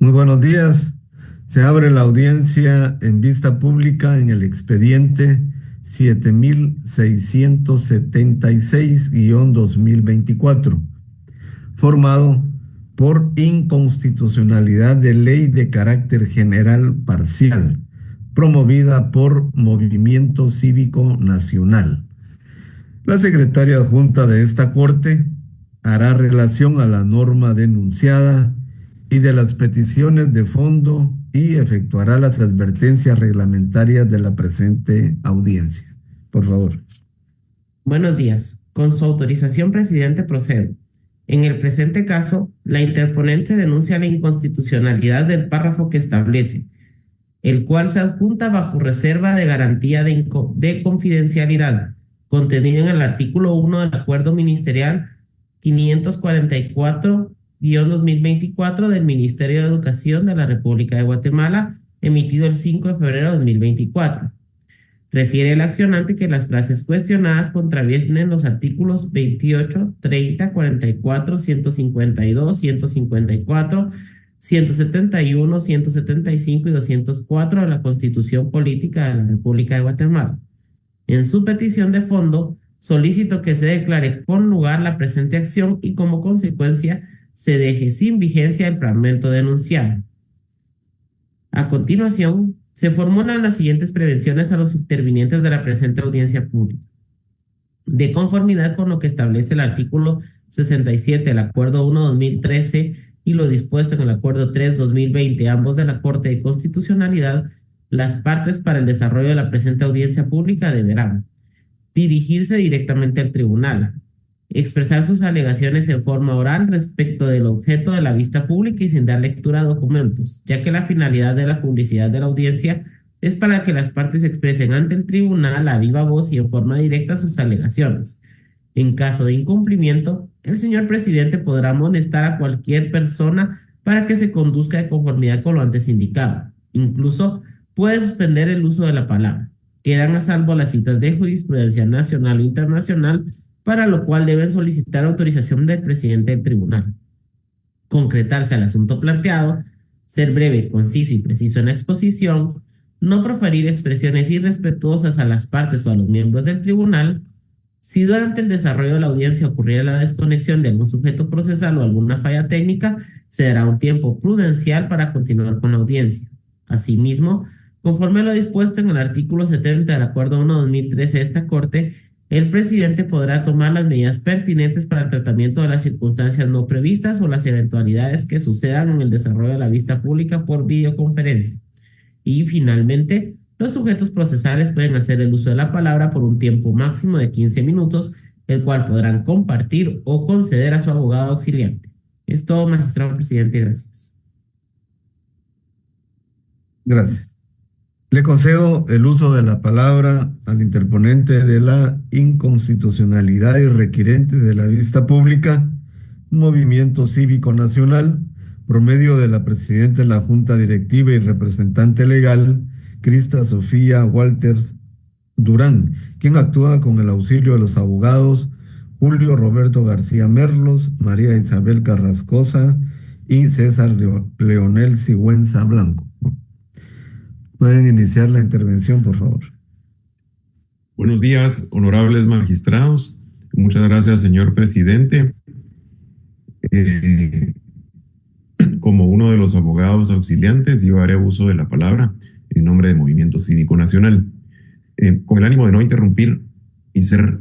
Muy buenos días. Se abre la audiencia en vista pública en el expediente 7676-2024, formado por inconstitucionalidad de ley de carácter general parcial, promovida por Movimiento Cívico Nacional. La secretaria adjunta de esta Corte hará relación a la norma denunciada y de las peticiones de fondo y efectuará las advertencias reglamentarias de la presente audiencia. Por favor. Buenos días. Con su autorización, presidente, procedo. En el presente caso, la interponente denuncia la inconstitucionalidad del párrafo que establece, el cual se adjunta bajo reserva de garantía de confidencialidad, contenido en el artículo 1 del Acuerdo Ministerial 544-2024 del Ministerio de Educación de la República de Guatemala, emitido el 5 de febrero de 2024. Refiere el accionante que las frases cuestionadas contravienen los artículos 28, 30, 44, 152, 154, 171, 175 y 204 de la Constitución Política de la República de Guatemala. En su petición de fondo, solicito que se declare con lugar la presente acción y como consecuencia se deje sin vigencia el fragmento denunciado. A continuación, se formulan las siguientes prevenciones a los intervinientes de la presente audiencia pública. De conformidad con lo que establece el artículo 67 del Acuerdo 1-2013 y lo dispuesto en el Acuerdo 3-2020, ambos de la Corte de Constitucionalidad, las partes para el desarrollo de la presente audiencia pública deberán dirigirse directamente al tribunal, expresar sus alegaciones en forma oral respecto del objeto de la vista pública y sin dar lectura a documentos, ya que la finalidad de la publicidad de la audiencia es para que las partes expresen ante el tribunal a viva voz y en forma directa sus alegaciones. En caso de incumplimiento, el señor presidente podrá amonestar a cualquier persona para que se conduzca de conformidad con lo antes indicado. Incluso puede suspender el uso de la palabra. Quedan a salvo las citas de jurisprudencia nacional o internacional, para lo cual deben solicitar autorización del presidente del tribunal. Concretarse al asunto planteado, ser breve, conciso y preciso en la exposición, no proferir expresiones irrespetuosas a las partes o a los miembros del tribunal. Si durante el desarrollo de la audiencia ocurriera la desconexión de algún sujeto procesal o alguna falla técnica, se dará un tiempo prudencial para continuar con la audiencia. Asimismo, conforme a lo dispuesto en el artículo 70 del Acuerdo 1-2013 de esta Corte, el presidente podrá tomar las medidas pertinentes para el tratamiento de las circunstancias no previstas o las eventualidades que sucedan en el desarrollo de la vista pública por videoconferencia. Y finalmente, los sujetos procesales pueden hacer el uso de la palabra por un tiempo máximo de 15 minutos, el cual podrán compartir o conceder a su abogado auxiliante. Es todo, magistrado presidente, gracias. Gracias. Le concedo el uso de la palabra al interponente de la inconstitucionalidad y requirente de la vista pública, Movimiento Cívico Nacional, por medio de la presidenta de la Junta Directiva y representante legal, Crista Sofía Walters Durán, quien actúa con el auxilio de los abogados Julio Roberto García Merlos, María Isabel Carrascosa y César Leonel Sigüenza Blanco. Pueden iniciar la intervención, por favor. Buenos días, honorables magistrados. Muchas gracias, señor presidente. Como uno de los abogados auxiliantes, yo haré uso de la palabra en nombre del Movimiento Cívico Nacional. Con el ánimo de no interrumpir y ser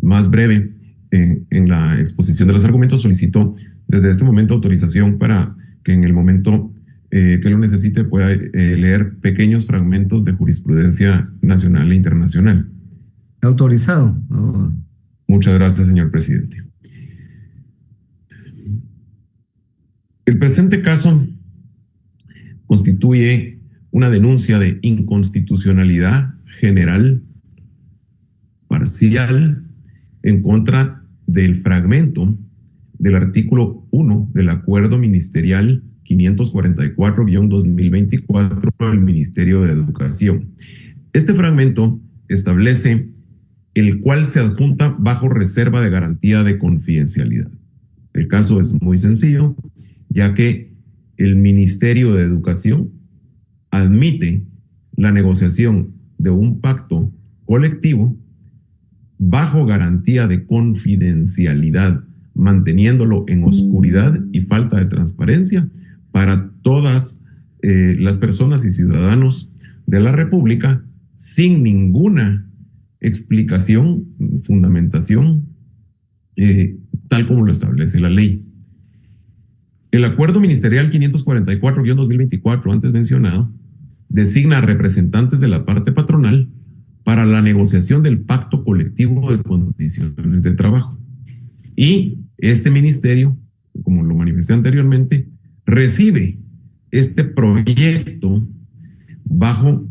más breve en la exposición de los argumentos, solicito desde este momento autorización para que en el momento que lo necesite pueda leer pequeños fragmentos de jurisprudencia nacional e internacional. Autorizado. Muchas gracias, señor presidente. El presente caso constituye una denuncia de inconstitucionalidad general parcial en contra del fragmento del artículo 1 del Acuerdo Ministerial 544-2024 del Ministerio de Educación. Este fragmento establece el cual se adjunta bajo reserva de garantía de confidencialidad. El caso es muy sencillo, ya que el Ministerio de Educación admite la negociación de un pacto colectivo bajo garantía de confidencialidad, manteniéndolo en oscuridad y falta de transparencia para todas las personas y ciudadanos de la República, sin ninguna explicación, fundamentación, tal como lo establece la ley. El acuerdo ministerial 544-2024, antes mencionado, designa representantes de la parte patronal para la negociación del pacto colectivo de condiciones de trabajo. Y este ministerio, como lo manifesté anteriormente, recibe este proyecto bajo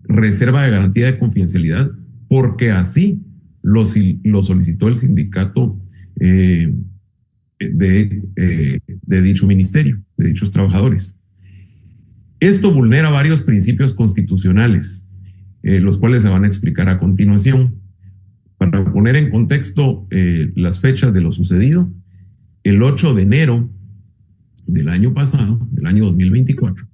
reserva de garantía de confidencialidad, porque así lo solicitó el sindicato de dicho ministerio, de dichos trabajadores. Esto vulnera varios principios constitucionales, los cuales se van a explicar a continuación. Para poner en contexto las fechas de lo sucedido, el 8 de enero del año pasado, del año 2024,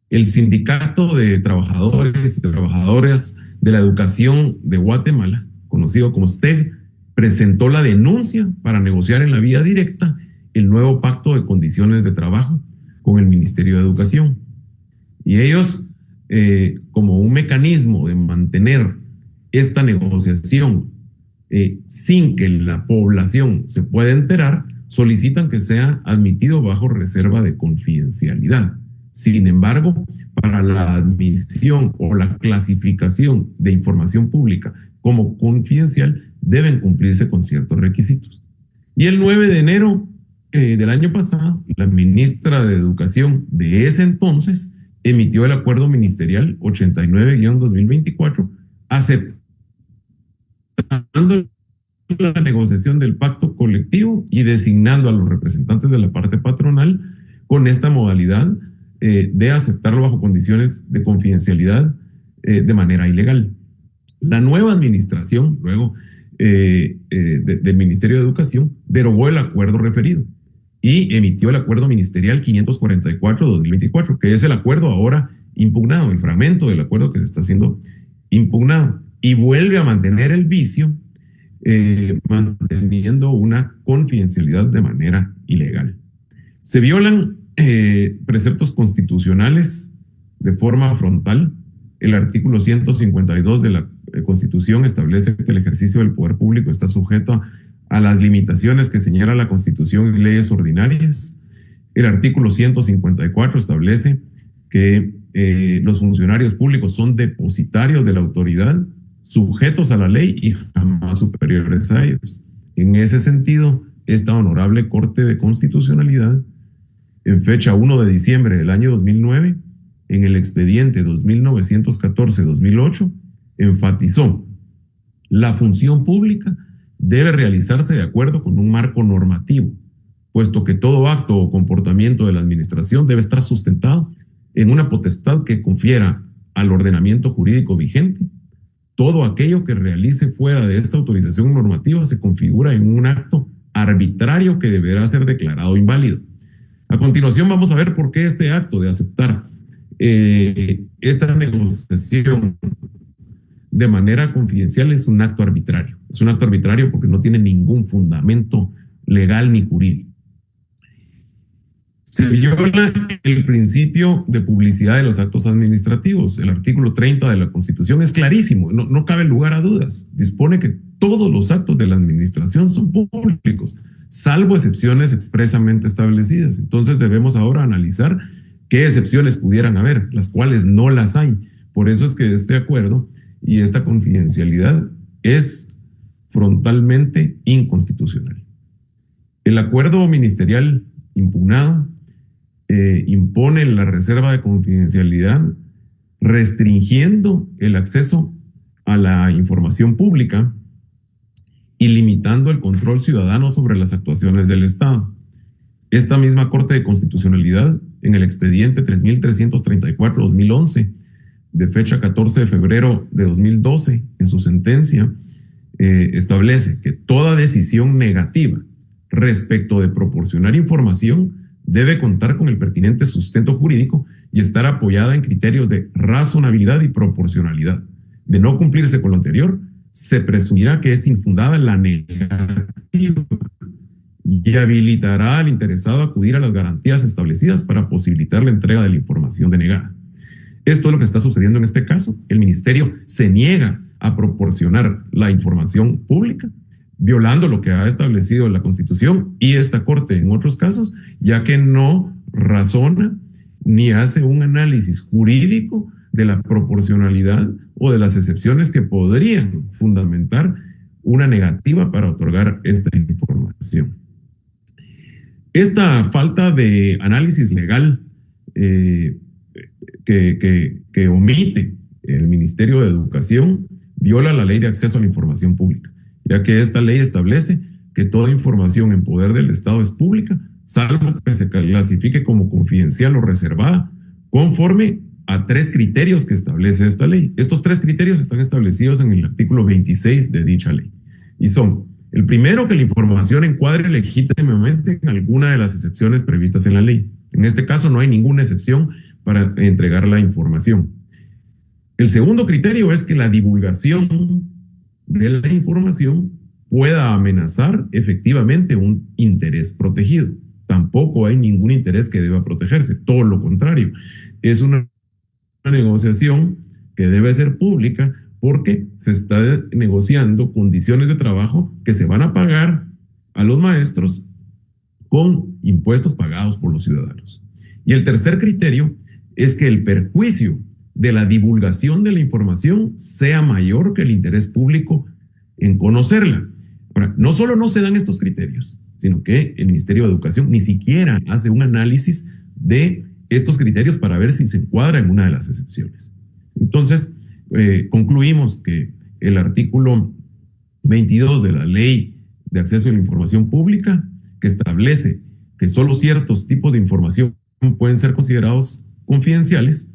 el Sindicato de Trabajadores y Trabajadoras de la Educación de Guatemala, conocido como STEG, presentó la denuncia para negociar en la vía directa el nuevo pacto de condiciones de trabajo con el Ministerio de Educación. Y ellos, como un mecanismo de mantener esta negociación sin que la población se pueda enterar, solicitan que sea admitido bajo reserva de confidencialidad. Sin embargo, para la admisión o la clasificación de información pública como confidencial, deben cumplirse con ciertos requisitos. Y el 9 de enero del año pasado, la ministra de Educación de ese entonces emitió el acuerdo ministerial 89-2024, aceptando la negociación del pacto colectivo y designando a los representantes de la parte patronal con esta modalidad de aceptarlo bajo condiciones de confidencialidad de manera ilegal. La nueva administración, luego del Ministerio de Educación, derogó el acuerdo referido y emitió el acuerdo ministerial 544-2024, que es el acuerdo ahora impugnado, el fragmento del acuerdo que se está haciendo impugnado, y vuelve a mantener el vicio, manteniendo una confidencialidad de manera ilegal. Se violan preceptos constitucionales de forma frontal. El artículo 152 de la Constitución establece que el ejercicio del poder público está sujeto a las limitaciones que señala la Constitución y leyes ordinarias. El artículo 154 establece que los funcionarios públicos son depositarios de la autoridad, sujetos a la ley y jamás superiores a ellos. En ese sentido, esta honorable Corte de Constitucionalidad, en fecha 1 de diciembre del año 2009, en el expediente 2914-2008, enfatizó: la función pública debe realizarse de acuerdo con un marco normativo, puesto que todo acto o comportamiento de la administración debe estar sustentado en una potestad que confiera al ordenamiento jurídico vigente. Todo aquello que realice fuera de esta autorización normativa se configura en un acto arbitrario que deberá ser declarado inválido. A continuación vamos a ver por qué este acto de aceptar esta negociación de manera confidencial es un acto arbitrario. Es un acto arbitrario porque no tiene ningún fundamento legal ni jurídico. Se viola el principio de publicidad de los actos administrativos. El artículo 30 de la Constitución es clarísimo, no cabe lugar a dudas. Dispone que todos los actos de la administración son públicos, salvo excepciones expresamente establecidas. Entonces debemos ahora analizar qué excepciones pudieran haber, las cuales no las hay. Por eso es que este acuerdo y esta confidencialidad es frontalmente inconstitucional. El acuerdo ministerial impugnado impone la reserva de confidencialidad, restringiendo el acceso a la información pública y limitando el control ciudadano sobre las actuaciones del Estado. Esta misma Corte de Constitucionalidad, en el expediente 3334-2011, de fecha 14 de febrero de 2012, en su sentencia, establece que toda decisión negativa respecto de proporcionar información debe contar con el pertinente sustento jurídico y estar apoyada en criterios de razonabilidad y proporcionalidad. De no cumplirse con lo anterior, se presumirá que es infundada la negativa y habilitará al interesado a acudir a las garantías establecidas para posibilitar la entrega de la información denegada. Esto es lo que está sucediendo en este caso. El ministerio se niega a proporcionar la información pública, violando lo que ha establecido la Constitución y esta Corte en otros casos, ya que no razona ni hace un análisis jurídico de la proporcionalidad o de las excepciones que podrían fundamentar una negativa para otorgar esta información. Esta falta de análisis legal que omite el Ministerio de Educación viola la Ley de Acceso a la Información Pública, ya que esta ley establece que toda información en poder del Estado es pública, salvo que se clasifique como confidencial o reservada, conforme a 3 criterios que establece esta ley. Estos 3 criterios están establecidos en el artículo 26 de dicha ley. Y son, el primero, que la información encuadre legítimamente en alguna de las excepciones previstas en la ley. En este caso no hay ninguna excepción para entregar la información. El segundo criterio es que la divulgación de la información pueda amenazar efectivamente un interés protegido. Tampoco hay ningún interés que deba protegerse, todo lo contrario. Es una negociación que debe ser pública porque se está negociando condiciones de trabajo que se van a pagar a los maestros con impuestos pagados por los ciudadanos. Y el tercer criterio es que el perjuicio de la divulgación de la información sea mayor que el interés público en conocerla. Ahora, no solo no se dan estos criterios, sino que el Ministerio de Educación ni siquiera hace un análisis de estos criterios para ver si se encuadra en una de las excepciones. Entonces, concluimos que el artículo 22 de la Ley de Acceso a la Información Pública, que establece que solo ciertos tipos de información pueden ser considerados confidenciales,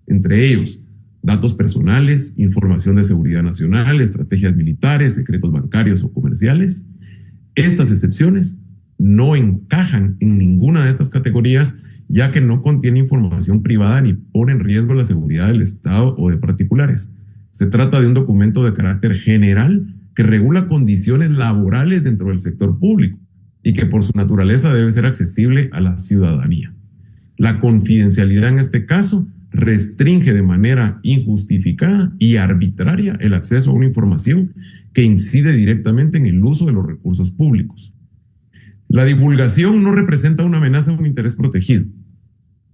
entre ellos datos personales, información de seguridad nacional, estrategias militares, secretos bancarios o comerciales. Estas excepciones no encajan en ninguna de estas categorías, ya que no contiene información privada ni pone en riesgo la seguridad del Estado o de particulares. Se trata de un documento de carácter general que regula condiciones laborales dentro del sector público y que por su naturaleza debe ser accesible a la ciudadanía. La confidencialidad en este caso restringe de manera injustificada y arbitraria el acceso a una información que incide directamente en el uso de los recursos públicos. La divulgación no representa una amenaza a un interés protegido.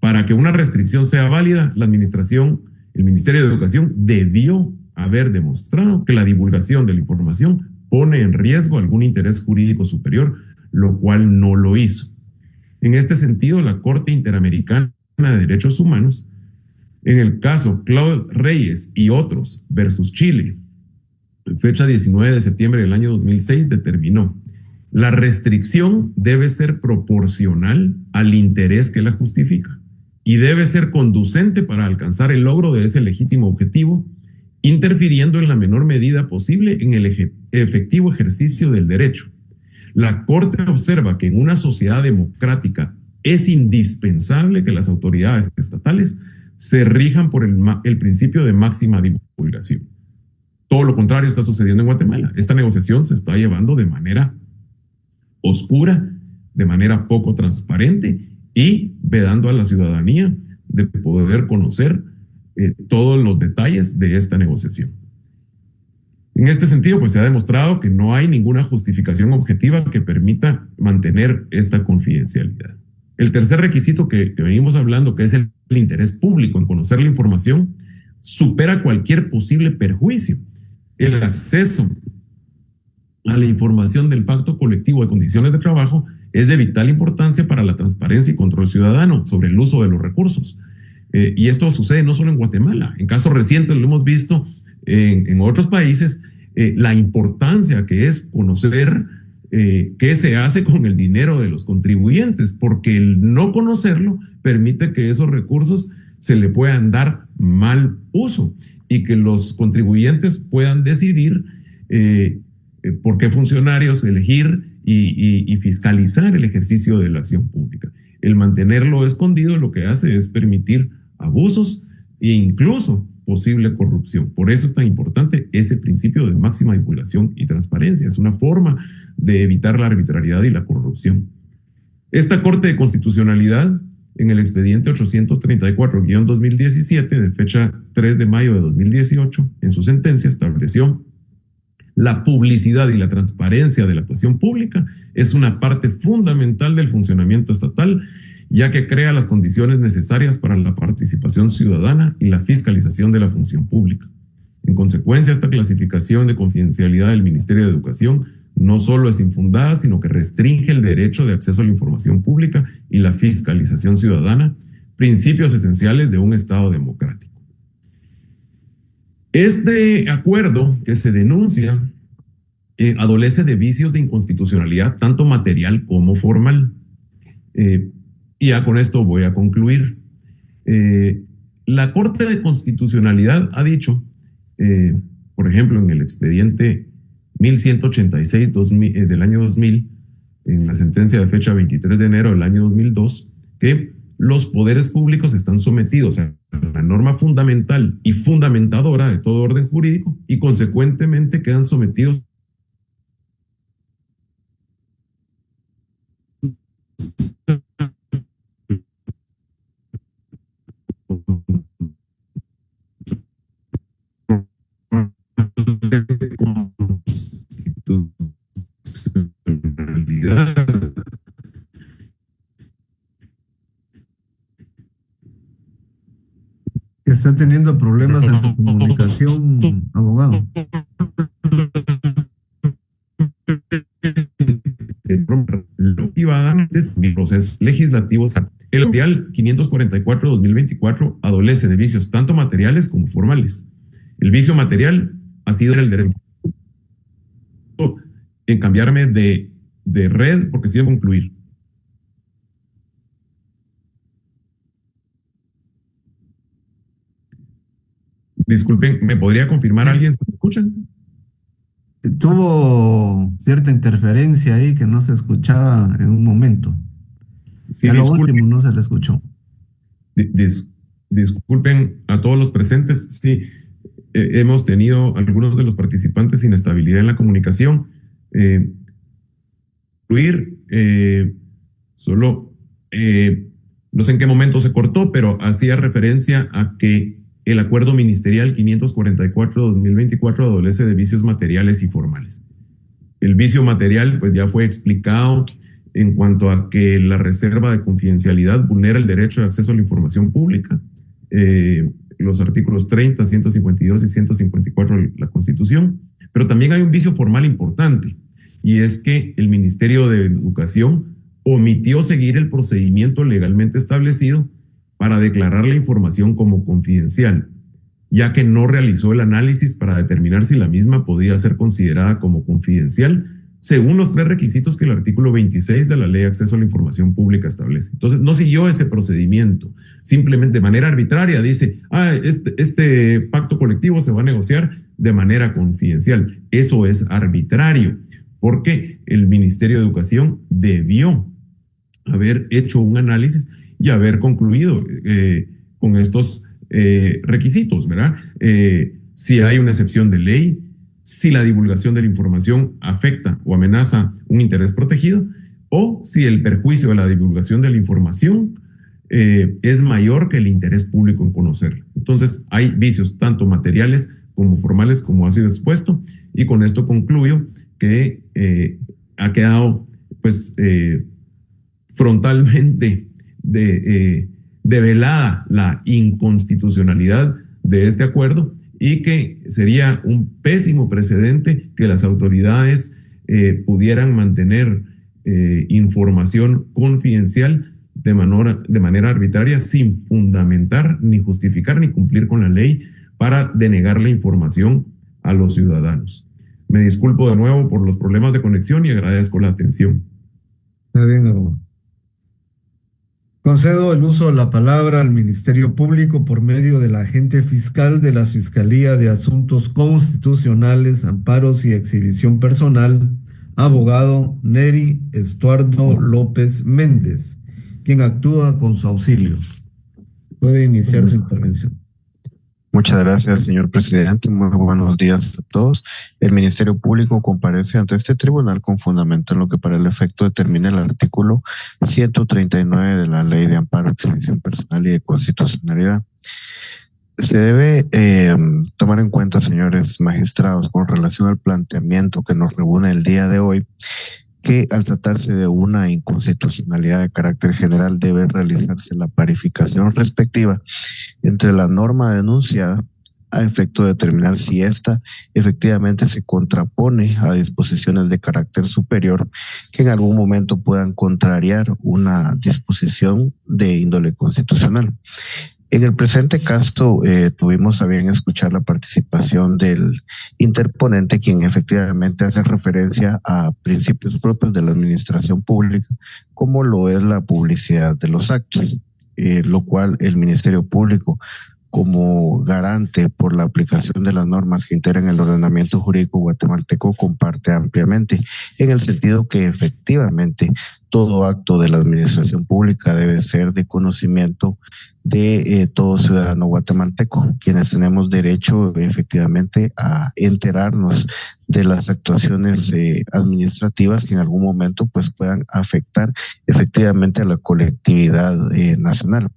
Para que una restricción sea válida, la administración, el Ministerio de Educación debió haber demostrado que la divulgación de la información pone en riesgo algún interés jurídico superior, lo cual no lo hizo. En este sentido, la Corte Interamericana de Derechos Humanos, en el caso Claude Reyes y otros versus Chile, en fecha 19 de septiembre del año 2006, determinó: la restricción debe ser proporcional al interés que la justifica y debe ser conducente para alcanzar el logro de ese legítimo objetivo, interfiriendo en la menor medida posible en el efectivo ejercicio del derecho. La Corte observa que en una sociedad democrática es indispensable que las autoridades estatales se rijan por el principio de máxima divulgación. Todo lo contrario está sucediendo en Guatemala. Esta negociación se está llevando de manera oscura, de manera poco transparente y vedando a la ciudadanía de poder conocer todos los detalles de esta negociación. En este sentido, pues se ha demostrado que no hay ninguna justificación objetiva que permita mantener esta confidencialidad. El tercer requisito que venimos hablando, que es el interés público en conocer la información, supera cualquier posible perjuicio. El acceso a la información del Pacto Colectivo de Condiciones de Trabajo es de vital importancia para la transparencia y control ciudadano sobre el uso de los recursos. Y esto sucede no solo en Guatemala. En casos recientes lo hemos visto en otros países, la importancia que es conocer qué se hace con el dinero de los contribuyentes, porque el no conocerlo permite que esos recursos se le puedan dar mal uso y que los contribuyentes puedan decidir por qué funcionarios elegir y fiscalizar el ejercicio de la acción pública. El mantenerlo escondido lo que hace es permitir abusos e incluso posible corrupción. Por eso es tan importante ese principio de máxima divulgación y transparencia. Es una forma de evitar la arbitrariedad y la corrupción. Esta Corte de Constitucionalidad, en el expediente 834-2017, de fecha 3 de mayo de 2018, en su sentencia estableció: la publicidad y la transparencia de la actuación pública es una parte fundamental del funcionamiento estatal, ya que crea las condiciones necesarias para la participación ciudadana y la fiscalización de la función pública. En consecuencia, esta clasificación de confidencialidad del Ministerio de Educación no solo es infundada, sino que restringe el derecho de acceso a la información pública y la fiscalización ciudadana, principios esenciales de un Estado democrático. Este acuerdo que se denuncia adolece de vicios de inconstitucionalidad, tanto material como formal. Y ya con esto voy a concluir. La Corte de Constitucionalidad ha dicho, por ejemplo, en el expediente 1186 del año 2000, en la sentencia de fecha 23 de enero del año 2002, que los poderes públicos están sometidos a la norma fundamental y fundamentadora de todo orden jurídico y consecuentemente quedan sometidos constitucionalidad. Está teniendo problemas en su comunicación, abogado. Procesos legislativos. El Real 544-2024 adolece de vicios tanto materiales como formales. El vicio material ha sido el derecho en cambiarme de red porque sí debo concluir. Disculpen, ¿me podría confirmar alguien si me escuchan? Tuvo cierta interferencia ahí que no se escuchaba en un momento. Sí, A lo último no se le escuchó. Disculpen a todos los presentes. Sí, hemos tenido algunos de los participantes inestabilidad en la comunicación. Solo no sé en qué momento se cortó, pero hacía referencia a que el acuerdo ministerial 544-2024 adolece de vicios materiales y formales. El vicio material, pues ya fue explicado en cuanto a que la reserva de confidencialidad vulnera el derecho de acceso a la información pública, los artículos 30, 152 y 154 de la Constitución. Pero también hay un vicio formal importante, y es que el Ministerio de Educación omitió seguir el procedimiento legalmente establecido para declarar la información como confidencial, ya que no realizó el análisis para determinar si la misma podía ser considerada como confidencial, según los 3 requisitos que el artículo 26 de la Ley de Acceso a la Información Pública establece. Entonces, no siguió ese procedimiento. Simplemente de manera arbitraria dice, este pacto colectivo se va a negociar de manera confidencial. Eso es arbitrario, porque el Ministerio de Educación debió haber hecho un análisis y haber concluido con estos requisitos, ¿verdad? Si hay una excepción de ley, si la divulgación de la información afecta o amenaza un interés protegido, o si el perjuicio de la divulgación de la información es mayor que el interés público en conocerla. Entonces, hay vicios tanto materiales como formales, como ha sido expuesto, y con esto concluyo que ha quedado, pues, frontalmente develada la inconstitucionalidad de este acuerdo y que sería un pésimo precedente que las autoridades pudieran mantener información confidencial de manera arbitraria sin fundamentar, ni justificar, ni cumplir con la ley para denegar la información a los ciudadanos. Me disculpo de nuevo por los problemas de conexión y agradezco la atención. Está bien, abogado. Concedo el uso de la palabra al Ministerio Público por medio del agente fiscal de la Fiscalía de Asuntos Constitucionales, Amparos y Exhibición Personal, abogado Neri Estuardo López Méndez, quien actúa con su auxilio. Puede iniciar su intervención. Muchas gracias, señor presidente. Muy buenos días a todos. El Ministerio Público comparece ante este tribunal con fundamento en lo que para el efecto determina el artículo 139 de la Ley de Amparo, Exhibición Personal y de Constitucionalidad. Se debe tomar en cuenta, señores magistrados, con relación al planteamiento que nos reúne el día de hoy, que al tratarse de una inconstitucionalidad de carácter general debe realizarse la parificación respectiva entre la norma denunciada a efecto de determinar si ésta efectivamente se contrapone a disposiciones de carácter superior que en algún momento puedan contrariar una disposición de índole constitucional. En el presente caso tuvimos a bien escuchar la participación del interponente, quien efectivamente hace referencia a principios propios de la administración pública, como lo es la publicidad de los actos, lo cual el Ministerio Público, como garante por la aplicación de las normas que integran el ordenamiento jurídico guatemalteco, comparte ampliamente, en el sentido que efectivamente todo acto de la administración pública debe ser de conocimiento de todo ciudadano guatemalteco, quienes tenemos derecho efectivamente a enterarnos de las actuaciones administrativas que en algún momento pues puedan afectar efectivamente a la colectividad nacional.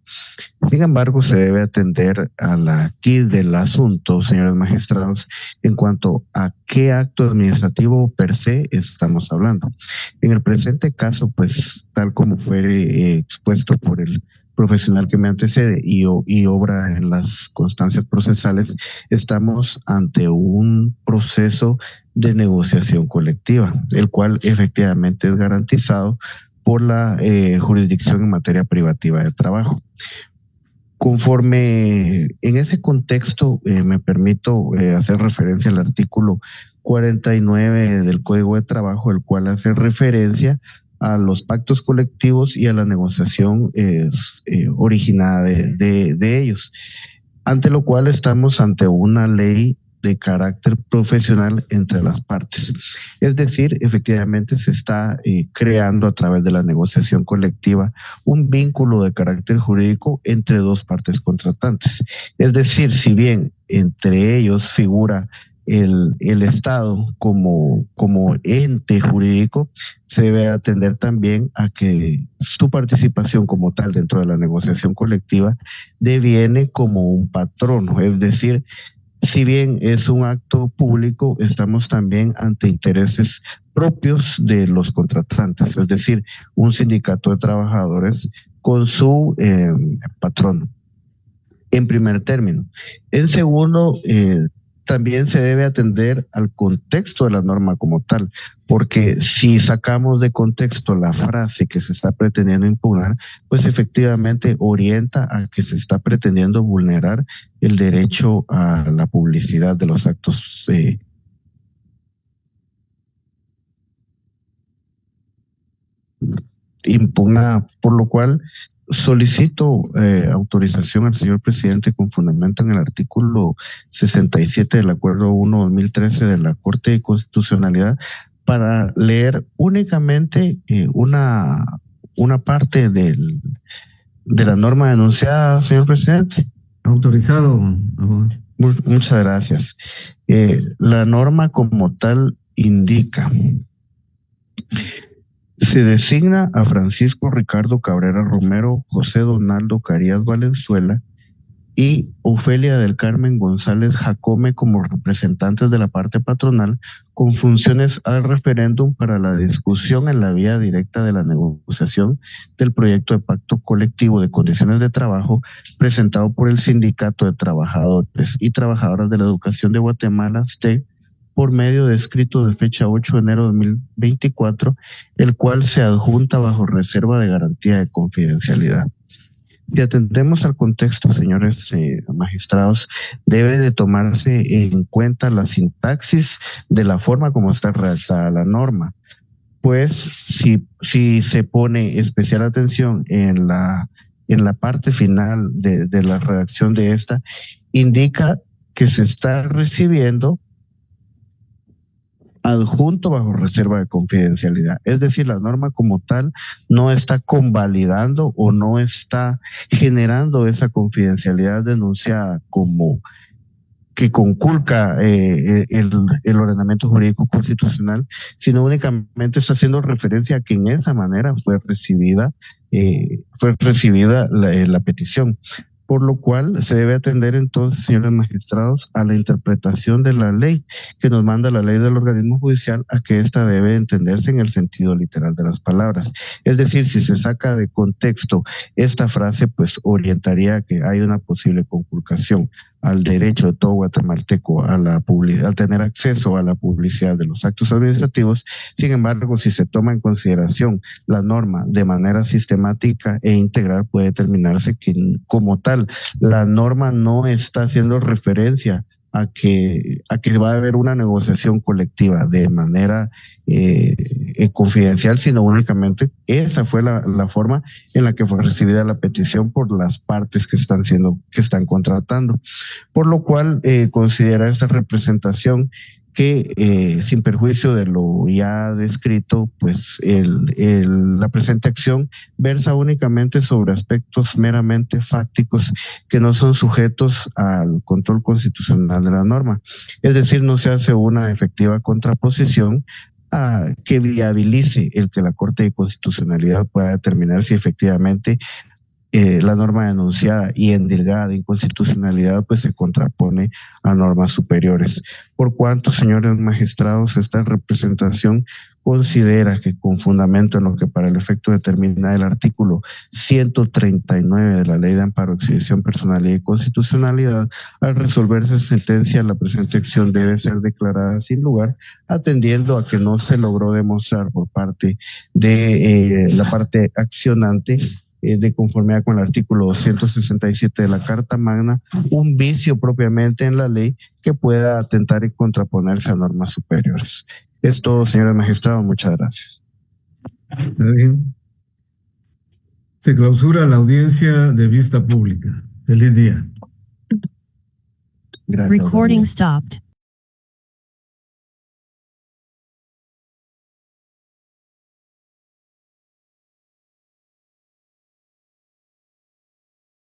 Sin embargo, se debe atender a la quid del asunto, señores magistrados, en cuanto a qué acto administrativo per se estamos hablando. En el presente caso, pues tal como fue expuesto por el profesional que me antecede y obra en las constancias procesales, estamos ante un proceso de negociación colectiva, el cual efectivamente es garantizado por la jurisdicción en materia privativa de trabajo. Conforme en ese contexto, me permito hacer referencia al artículo 49 del Código de Trabajo, el cual hace referencia a los pactos colectivos y a la negociación originada de ellos, ante lo cual estamos ante una ley de carácter profesional entre las partes. Es decir, efectivamente se está creando a través de la negociación colectiva un vínculo de carácter jurídico entre dos partes contratantes. Es decir, si bien entre ellos figura el Estado como ente jurídico, se debe atender también a que su participación como tal dentro de la negociación colectiva deviene como un patrono, es decir, si bien es un acto público, estamos también ante intereses propios de los contratantes, es decir, un sindicato de trabajadores con su patrono, en primer término. En segundo, también se debe atender al contexto de la norma como tal, porque si sacamos de contexto la frase que se está pretendiendo impugnar, pues efectivamente orienta a que se está pretendiendo vulnerar el derecho a la publicidad de los actos impugna, por lo cual solicito autorización al señor presidente con fundamento en el artículo 67 del Acuerdo 1-2013 de la Corte de Constitucionalidad para leer únicamente una parte de la norma denunciada, señor presidente. Autorizado. Muchas gracias. La norma como tal indica: se designa a Francisco Ricardo Cabrera Romero, José Donaldo Carías Valenzuela y Ofelia del Carmen González Jacome como representantes de la parte patronal con funciones al referéndum para la discusión en la vía directa de la negociación del proyecto de pacto colectivo de condiciones de trabajo presentado por el Sindicato de Trabajadores y Trabajadoras de la Educación de Guatemala, STE, por medio de escrito de fecha 8 de enero de 2024, el cual se adjunta bajo reserva de garantía de confidencialidad. Si atendemos al contexto, señores magistrados, debe de tomarse en cuenta la sintaxis de la forma como está redactada la norma, pues si se pone especial atención en la parte final de la redacción de esta, indica que se está recibiendo adjunto bajo reserva de confidencialidad. Es decir, la norma como tal no está convalidando o no está generando esa confidencialidad denunciada como que conculca el ordenamiento jurídico constitucional, sino únicamente está haciendo referencia a que en esa manera fue recibida la petición. Por lo cual se debe atender entonces, señores magistrados, a la interpretación de la ley que nos manda la ley del organismo judicial, a que ésta debe entenderse en el sentido literal de las palabras. Es decir, si se saca de contexto esta frase, pues orientaría a que hay una posible conculcación al derecho de todo guatemalteco a la publicidad, al tener acceso a la publicidad de los actos administrativos. Sin embargo, si se toma en consideración la norma de manera sistemática e integral, puede determinarse que como tal la norma no está haciendo referencia a que va a haber una negociación colectiva de manera confidencial, sino únicamente esa fue la forma en la que fue recibida la petición por las partes que están contratando. Por lo cual considera esta representación que sin perjuicio de lo ya descrito, pues la presente acción versa únicamente sobre aspectos meramente fácticos que no son sujetos al control constitucional de la norma. Es decir, no se hace una efectiva contraposición que viabilice el que la Corte de Constitucionalidad pueda determinar si efectivamente la norma denunciada y endilgada de inconstitucionalidad pues se contrapone a normas superiores. Por cuanto, señores magistrados, esta representación considera que con fundamento en lo que para el efecto determina el artículo 139 de la Ley de Amparo, Exhibición, Personalidad y Constitucionalidad, al resolverse sentencia, la presente acción debe ser declarada sin lugar, atendiendo a que no se logró demostrar por parte de la parte accionante de conformidad con el artículo 267 de la Carta Magna, un vicio propiamente en la ley que pueda atentar y contraponerse a normas superiores. Es todo, señores magistrados. Muchas gracias. Está bien. Se clausura la audiencia de vista pública. Feliz día. Gracias. Recording stopped.